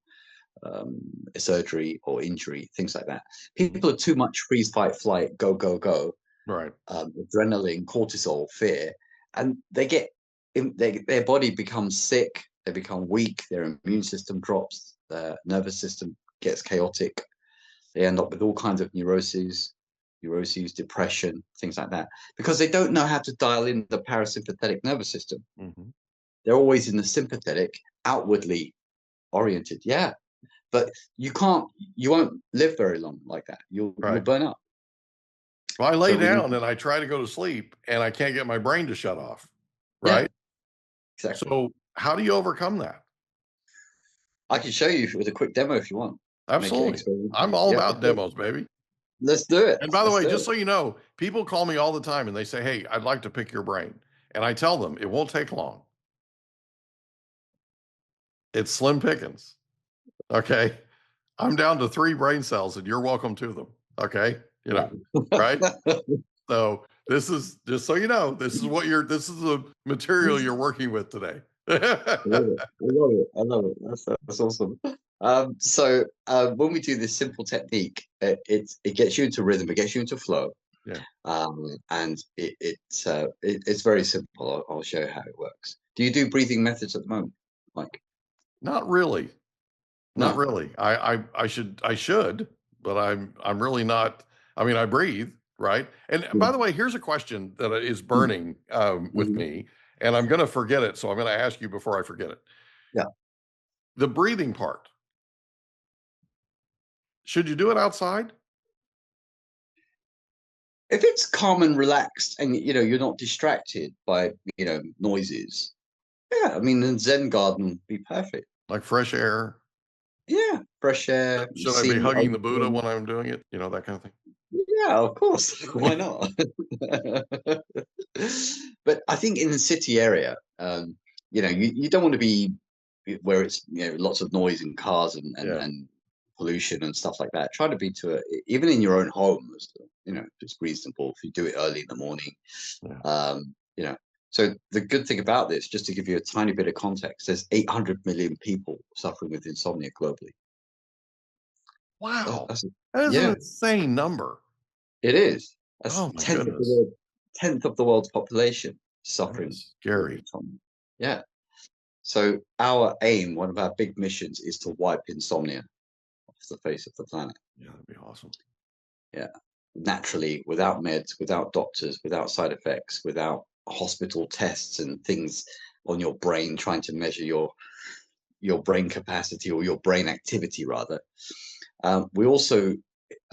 surgery or injury, things like that. People are too much freeze, fight, flight, go, go, go. Right. Adrenaline, cortisol, fear, and their body becomes sick. They become weak. Their immune system drops. Their nervous system gets chaotic. They end up with all kinds of neuroses, depression, things like that, because they don't know how to dial in the parasympathetic nervous system. They're always in the sympathetic, outwardly oriented. Yeah, but you won't live very long like that. You'll burn out. Well, I lay down and I try to go to sleep and I can't get my brain to shut off. Right. Yeah, exactly. So how do you overcome that? I can show you with a quick demo if you want. Absolutely. I'm all about demos, baby. Let's do it. And by the way, just so you know, people call me all the time and they say, hey, I'd like to pick your brain. And I tell them it won't take long. It's slim pickings. Okay. I'm down to 3 brain cells and you're welcome to them. Okay. You know, right? So this is, just so you know, this is the material you're working with today. I love it. That's awesome. So when we do this simple technique, it gets you into rhythm, it gets you into flow. Yeah. And it's very simple. I'll show you how it works. Do you do breathing methods at the moment, Mike? Not really. Not really. I should, but I'm really not. I mean, I breathe, right? And by the way, here's a question that is burning with me, and I'm going to forget it, so I'm going to ask you before I forget it. Yeah. The breathing part. Should you do it outside? If it's calm and relaxed, and you're not distracted by noises. Yeah, I mean, the Zen garden would be perfect. Like fresh air. Yeah, fresh air. Should I be hugging the Buddha when I'm doing it? You know, that kind of thing. Yeah, of course. Why not? But I think in the city area, you don't want to be where it's lots of noise and cars and pollution and stuff like that. Try to be even in your own home, it's reasonable if you do it early in the morning. Yeah. So the good thing about this, just to give you a tiny bit of context, there's 800 million people suffering with insomnia globally. Wow. That is an insane number. It is. That's 10th of the world's population suffering. Scary. Yeah. So our aim, one of our big missions, is to wipe insomnia off the face of the planet. Yeah, that'd be awesome. Yeah, naturally, without meds, without doctors, without side effects, without hospital tests and things on your brain trying to measure your brain capacity or your brain activity rather. We also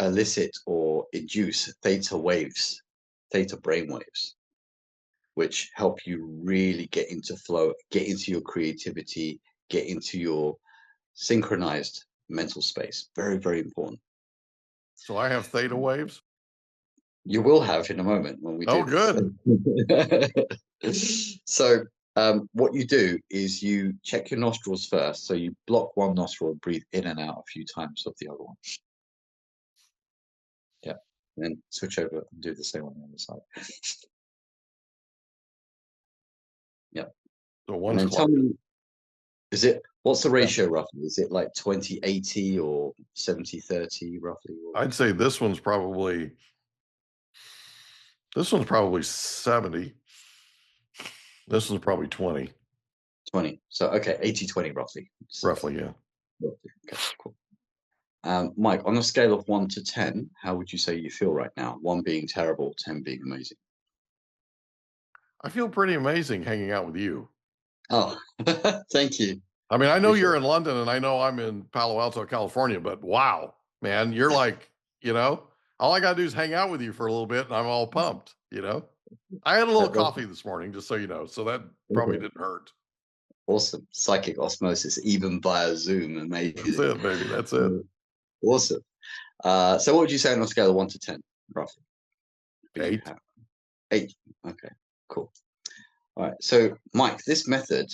elicit or induce theta waves, theta brain waves, which help you really get into flow, get into your creativity, get into your synchronized mental space. Very, very important. So I have theta waves? You will have in a moment when we do this. So what you do is you check your nostrils first. So you block one nostril and breathe in and out a few times of the other one. Yeah. And then switch over and do the same on the other side. Yeah. So one's and then tell me, what's the ratio roughly? Is it like 20-80 or 70-30 roughly? I'd say this one's probably 70. This one's probably 20. 20. So, okay, 80-20 roughly. Roughly, yeah. Okay, cool. Mike, on a scale of 1 to 10, how would you say you feel right now? 1 being terrible, 10 being amazing. I feel pretty amazing hanging out with you. Oh, thank you. I mean, I know you're in London and I know I'm in Palo Alto, California, but wow, man, you're like, all I got to do is hang out with you for a little bit and I'm all pumped, I had a little coffee this morning, just so you know, so that probably didn't hurt. Awesome. Psychic osmosis, even via Zoom. Amazing. That's it, baby. That's it. Awesome. So what would you say on a scale of 1 to 10, roughly? 8. 8. Okay, cool. All right. So, Mike, this method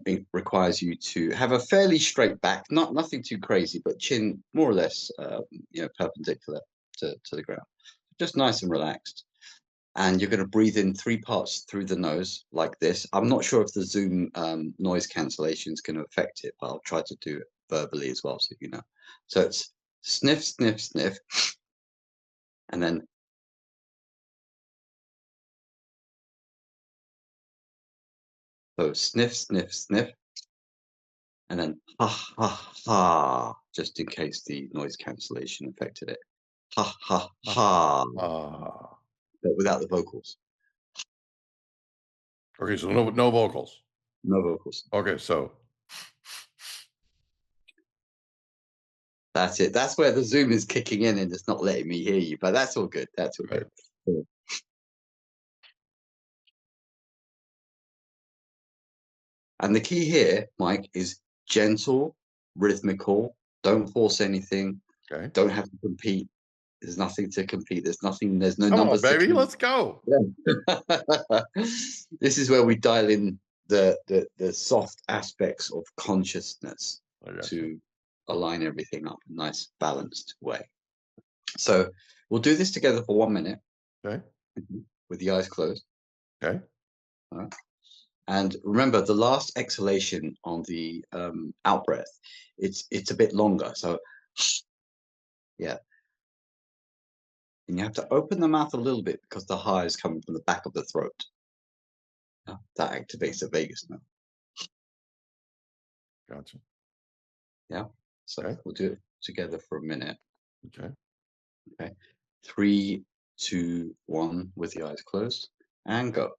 it requires you to have a fairly straight back, nothing too crazy, but chin more or less, perpendicular to the ground. Just nice and relaxed. And you're going to breathe in 3 parts through the nose like this. I'm not sure if the Zoom noise cancellation is going to affect it, but I'll try to do it verbally as well, so you know. So it's sniff, sniff, sniff, and then sniff, sniff, sniff, and then ha, ha, ha, just in case the noise cancellation affected it. Ha, ha, ha, but without the vocals. Okay, so no vocals. No vocals. Okay, so that's it. That's where the Zoom is kicking in and it's not letting me hear you, but that's all good. That's all good. And the key here, Mike, is gentle, rhythmical. Don't force anything. Okay. Don't have to compete. There's nothing to compete. There's no Come numbers. On, baby, let's go. Yeah. This is where we dial in the soft aspects of consciousness to align everything up in a nice balanced way. So we'll do this together for 1 minute. Okay. With the eyes closed. Okay. All right. And remember, the last exhalation on the out breath, it's a bit longer. So, yeah. And you have to open the mouth a little bit because the ha is coming from the back of the throat. That activates the vagus nerve. Gotcha. Yeah. So we'll do it together for a minute. Okay. Okay. 3, 2, 1 with the eyes closed and go.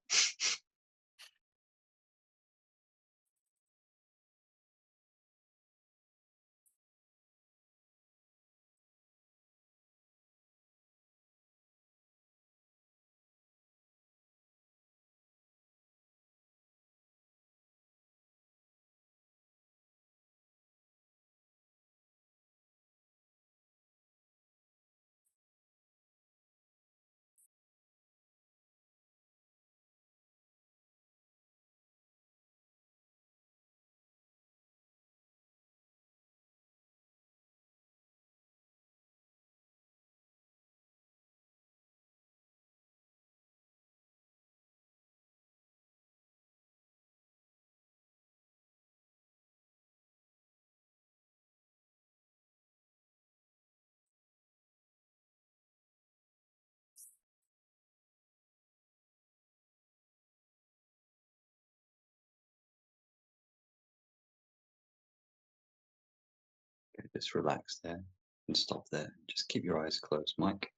just relax there and stop there. Just keep your eyes closed, Mike.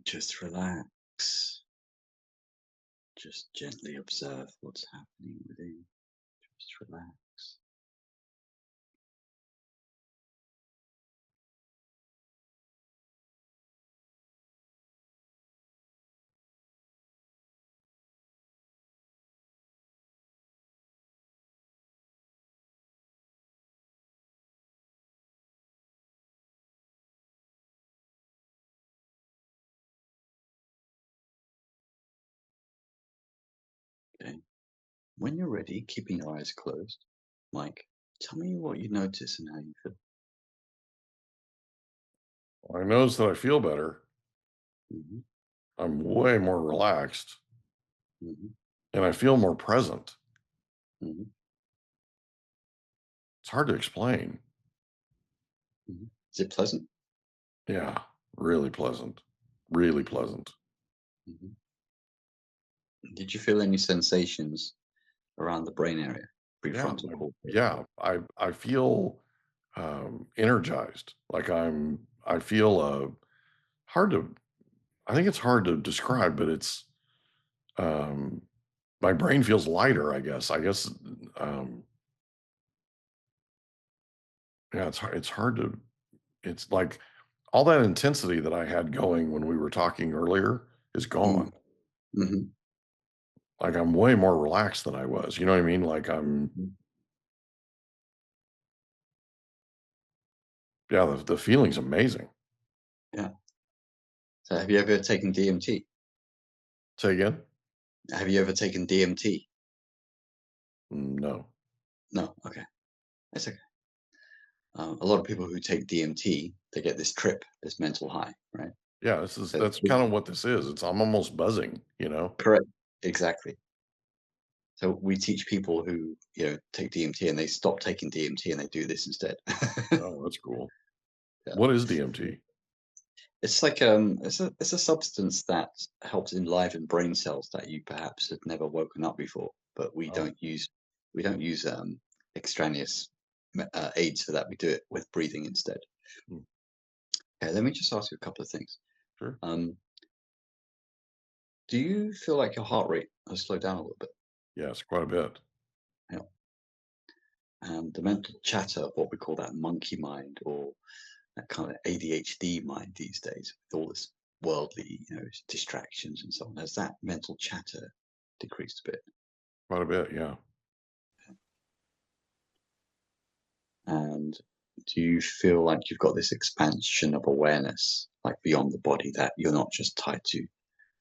Just relax. Just gently observe what's happening within. Just relax. Okay. When you're ready, keeping your eyes closed, Mike, tell me what you notice and how you feel. I notice that I feel better. Mm-hmm. I'm way more relaxed, Mm-hmm. and I feel more present. Mm-hmm. It's hard to explain. Mm-hmm. Is it pleasant? Yeah, really pleasant. Really pleasant. Mm-hmm. Did you feel any sensations around the brain area, prefrontal cortex? Yeah, I feel energized. Like I feel hard to. I think it's hard to describe, but it's my brain feels lighter. I guess. Yeah, it's hard to. It's like all that intensity that I had going when we were talking earlier is gone. Mm-hmm. Like I'm way more relaxed than I was. You know what I mean? Like yeah, the feeling's amazing. Yeah. So have you ever taken DMT? Say again? Have you ever taken DMT? No. No. Okay. That's okay. A lot of people who take DMT, they get this trip, this mental high, right? Yeah, So that's kind of what this is. I'm almost buzzing, you know? correct. Exactly. So we teach people who, take DMT and they stop taking DMT and they do this instead. Oh, that's cool. Yeah. What is DMT? It's like it's a substance that helps enliven brain cells that you perhaps had never woken up before, but we Oh. don't use extraneous aids for that. We do it with breathing instead. Hmm. Okay, let me just ask you a couple of things. Sure. Do you feel like your heart rate has slowed down a little bit? Yes, quite a bit. Yeah. And the mental chatter of what we call that monkey mind or that kind of ADHD mind these days, with all this worldly, distractions and so on, has that mental chatter decreased a bit? Quite a bit, yeah. And do you feel like you've got this expansion of awareness, like beyond the body, that you're not just tied to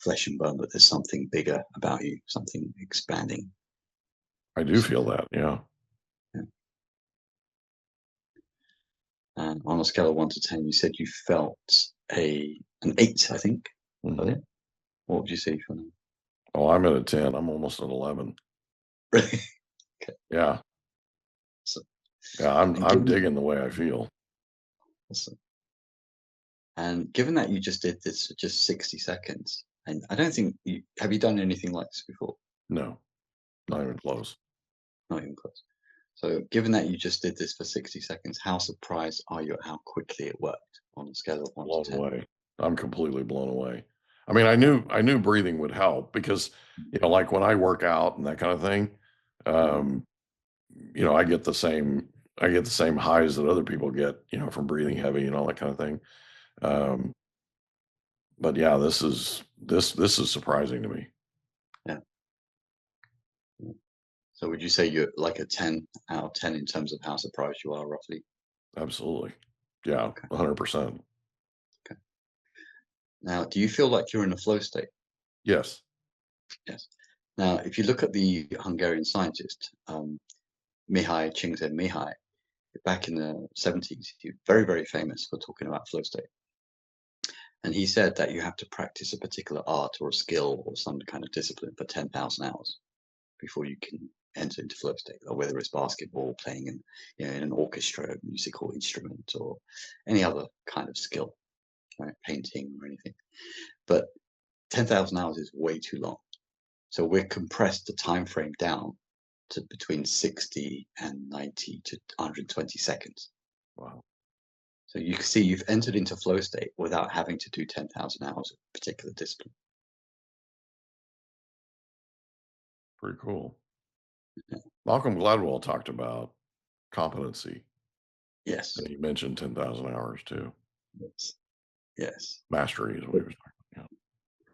flesh and bone, but there's something bigger about you, something expanding? I do feel that, yeah. Yeah. And on a scale of 1 to 10, you said you felt an 8, I think. Mhm. What would you say for now? Oh, I'm at a 10. I'm almost at 11. Really? Okay. Yeah. So, Yeah, and I'm digging the way I feel. awesome. And given that you just did this for just 60 seconds, and I don't think have you done anything like this before? No, not even close. Not even close. So given that you just did this for 60 seconds, how surprised are you at how quickly it worked on a scale of 1 Blown to 10? away. I'm completely blown away. I mean, I knew breathing would help because, like when I work out and that kind of thing, um, I get the same highs that other people get, from breathing heavy and all that kind of thing. Um, but yeah, this is surprising to me. Yeah. So would you say you're like a 10 out of 10 in terms of how surprised you are roughly? Absolutely. Yeah, Okay. 100%. Okay. Now, do you feel like you're in a flow state? Yes. Yes. Now, if you look at the Hungarian scientist, Mihai Csikszentmihalyi, back in the 70s, he was very, very famous for talking about flow state. And he said that you have to practice a particular art or a skill or some kind of discipline for 10,000 hours before you can enter into flow state, or whether it's basketball, playing in an orchestra, musical instrument, or any other kind of skill, right? Painting or anything. But 10,000 hours is way too long. So we've compressed the time frame down to between 60 and 90 to 120 seconds. Wow. So you can see you've entered into flow state without having to do 10,000 hours of particular discipline. Pretty cool. Yeah. Malcolm Gladwell talked about competency. Yes. And he mentioned 10,000 hours too. Yes. Yes. Mastery is what he was talking about.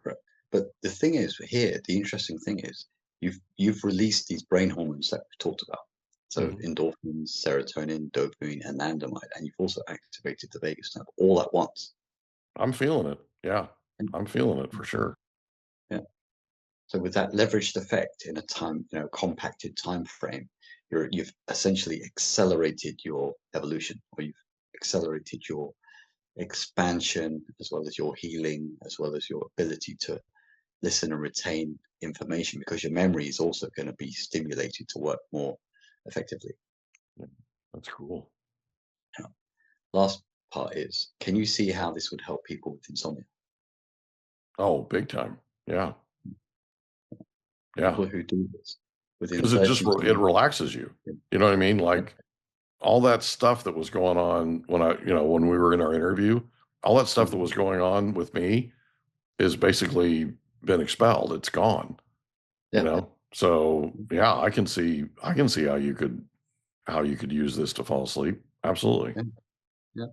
Right. But the thing is here, the interesting thing is you've released these brain hormones that we've talked about. So endorphins, serotonin, dopamine, anandamide, and you've also activated the vagus nerve all at once. I'm feeling it. Yeah. I'm feeling it for sure. Yeah. So with that leveraged effect in a time, compacted time frame, you've essentially accelerated your evolution, or you've accelerated your expansion, as well as your healing, as well as your ability to listen and retain information, because your memory is also going to be stimulated to work more effectively. Yeah, that's cool. Yeah. Last part is, can you see how this would help people with insomnia? Oh, big time. Yeah. Yeah. People who do this within because it relaxes you. You know what I mean? Like all that stuff that was going on when we were in our interview, all that stuff that was going on with me is basically been expelled. It's gone. So yeah, I can see how you could use this to fall asleep. Absolutely. Yeah.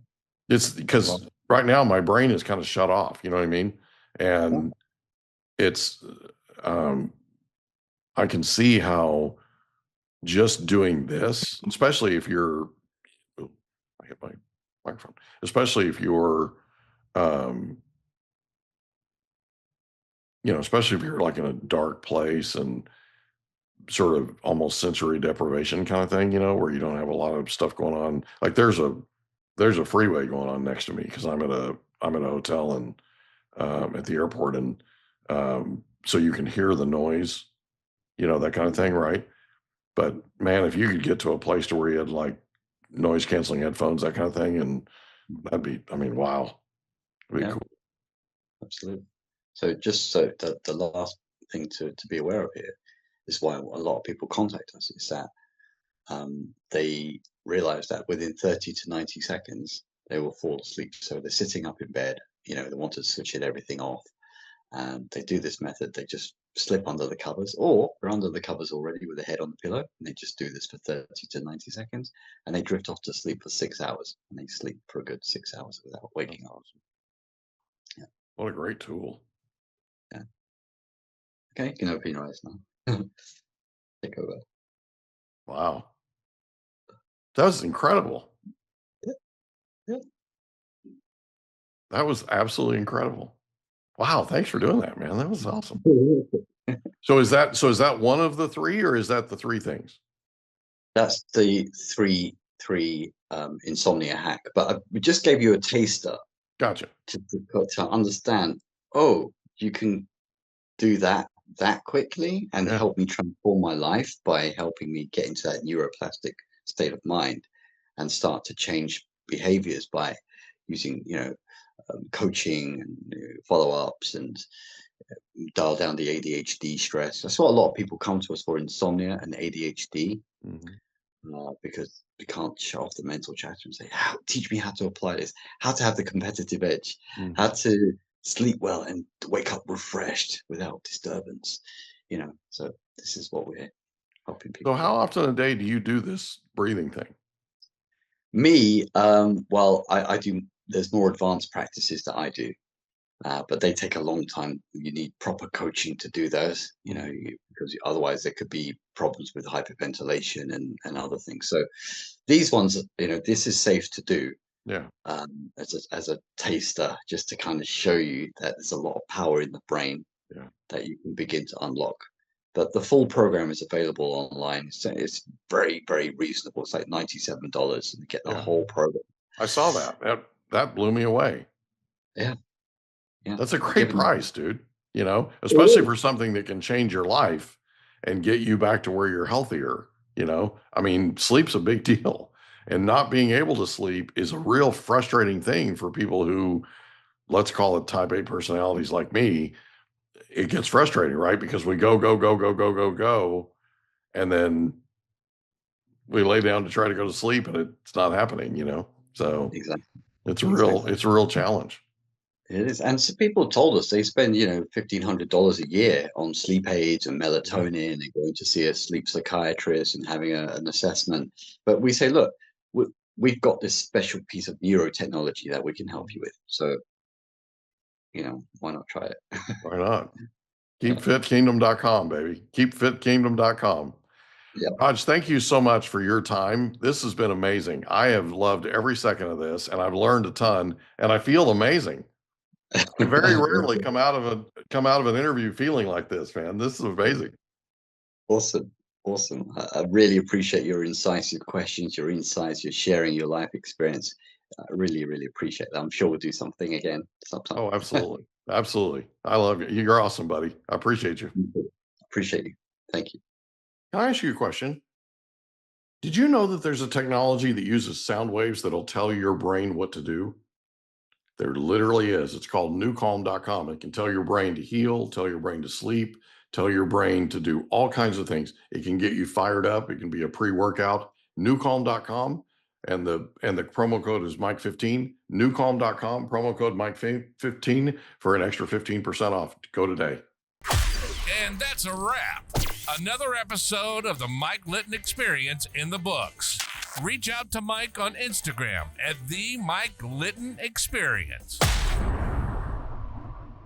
It's because right now my brain is kind of shut off, you know what I mean? And it's I can see how just doing this, especially if you're I hit my microphone, especially if you're especially if you're like in a dark place and sort of almost sensory deprivation kind of thing, where you don't have a lot of stuff going on. Like there's a freeway going on next to me because I'm at a hotel and at the airport, and so you can hear the noise, that kind of thing, right? But man, if you could get to a place to where you had like noise canceling headphones, that kind of thing, and that'd be, wow, it'd be cool. Absolutely. So just so the last thing to be aware of here is why a lot of people contact us is that they realize that within 30 to 90 seconds, they will fall asleep. So they're sitting up in bed, they want to switch everything off. And they do this method, they just slip under the covers, or they're under the covers already with their head on the pillow, and they just do this for 30 to 90 seconds, and they drift off to sleep for 6 hours, and they sleep for a good 6 hours without waking up. Yeah. What a great tool. Yeah. Okay, you can open your eyes now. Take over. Wow. That was incredible. Yeah. That was absolutely incredible. Wow, thanks for doing that, man. That was awesome. So is that one of the three, or is that the three things? That's the three Insomnia Hack. But we just gave you a taster. Gotcha. To understand, you can do that quickly and help me transform my life by helping me get into that neuroplastic state of mind and start to change behaviors by using, coaching and follow-ups and dial down the ADHD stress. That's what a lot of people come to us for: insomnia and ADHD, because we can't shut off the mental chatter and say, teach me how to apply this, how to have the competitive edge, how to sleep well and wake up refreshed without disturbance. So this is what we're helping people. So how often a day do you do this breathing thing? Me, well, I do. There's more advanced practices that I do, but they take a long time. You need proper coaching to do those, because otherwise there could be problems with hyperventilation and other things. So these ones, this is safe to do. Yeah. As a taster, just to kind of show you that there's a lot of power in the brain that you can begin to unlock. But the full program is available online. So it's very, very reasonable. It's like $97 and you get the whole program. I saw that. That blew me away. Yeah. That's a great price, dude. Especially for something that can change your life and get you back to where you're healthier. Sleep's a big deal. And not being able to sleep is a real frustrating thing for people who, let's call it type A personalities like me. It gets frustrating, right? Because we go, and then we lay down to try to go to sleep, and it's not happening, So Exactly. it's a real challenge. It is. And so people told us they spend, $1,500 a year on sleep aids and melatonin and going to see a sleep psychiatrist and having an assessment. But we say, look, we've got this special piece of neurotechnology that we can help you with. So, why not try it? Why not? KeepFitKingdom.com, baby. KeepFitKingdom.com. Yeah. Raj, thank you so much for your time. This has been amazing. I have loved every second of this, and I've learned a ton, and I feel amazing. I very rarely come out of an interview feeling like this, man. This is amazing. Awesome. I really appreciate your incisive questions, your insights, your sharing your life experience. I really, really appreciate that. I'm sure we'll do something again sometime. Oh, absolutely. Absolutely. I love you. You're awesome, buddy. I appreciate you. Appreciate you. Thank you. Can I ask you a question? Did you know that there's a technology that uses sound waves that'll tell your brain what to do? There literally is. It's called newcalm.com. It can tell your brain to heal, tell your brain to sleep, tell your brain to do all kinds of things. It can get you fired up. It can be a pre-workout. Newcalm.com. And the promo code is Mike15. Newcalm.com, promo code Mike15 for an extra 15% off. Go today. And that's a wrap. Another episode of the Mike Litton Experience in the books. Reach out to Mike on Instagram at the Mike Litton Experience.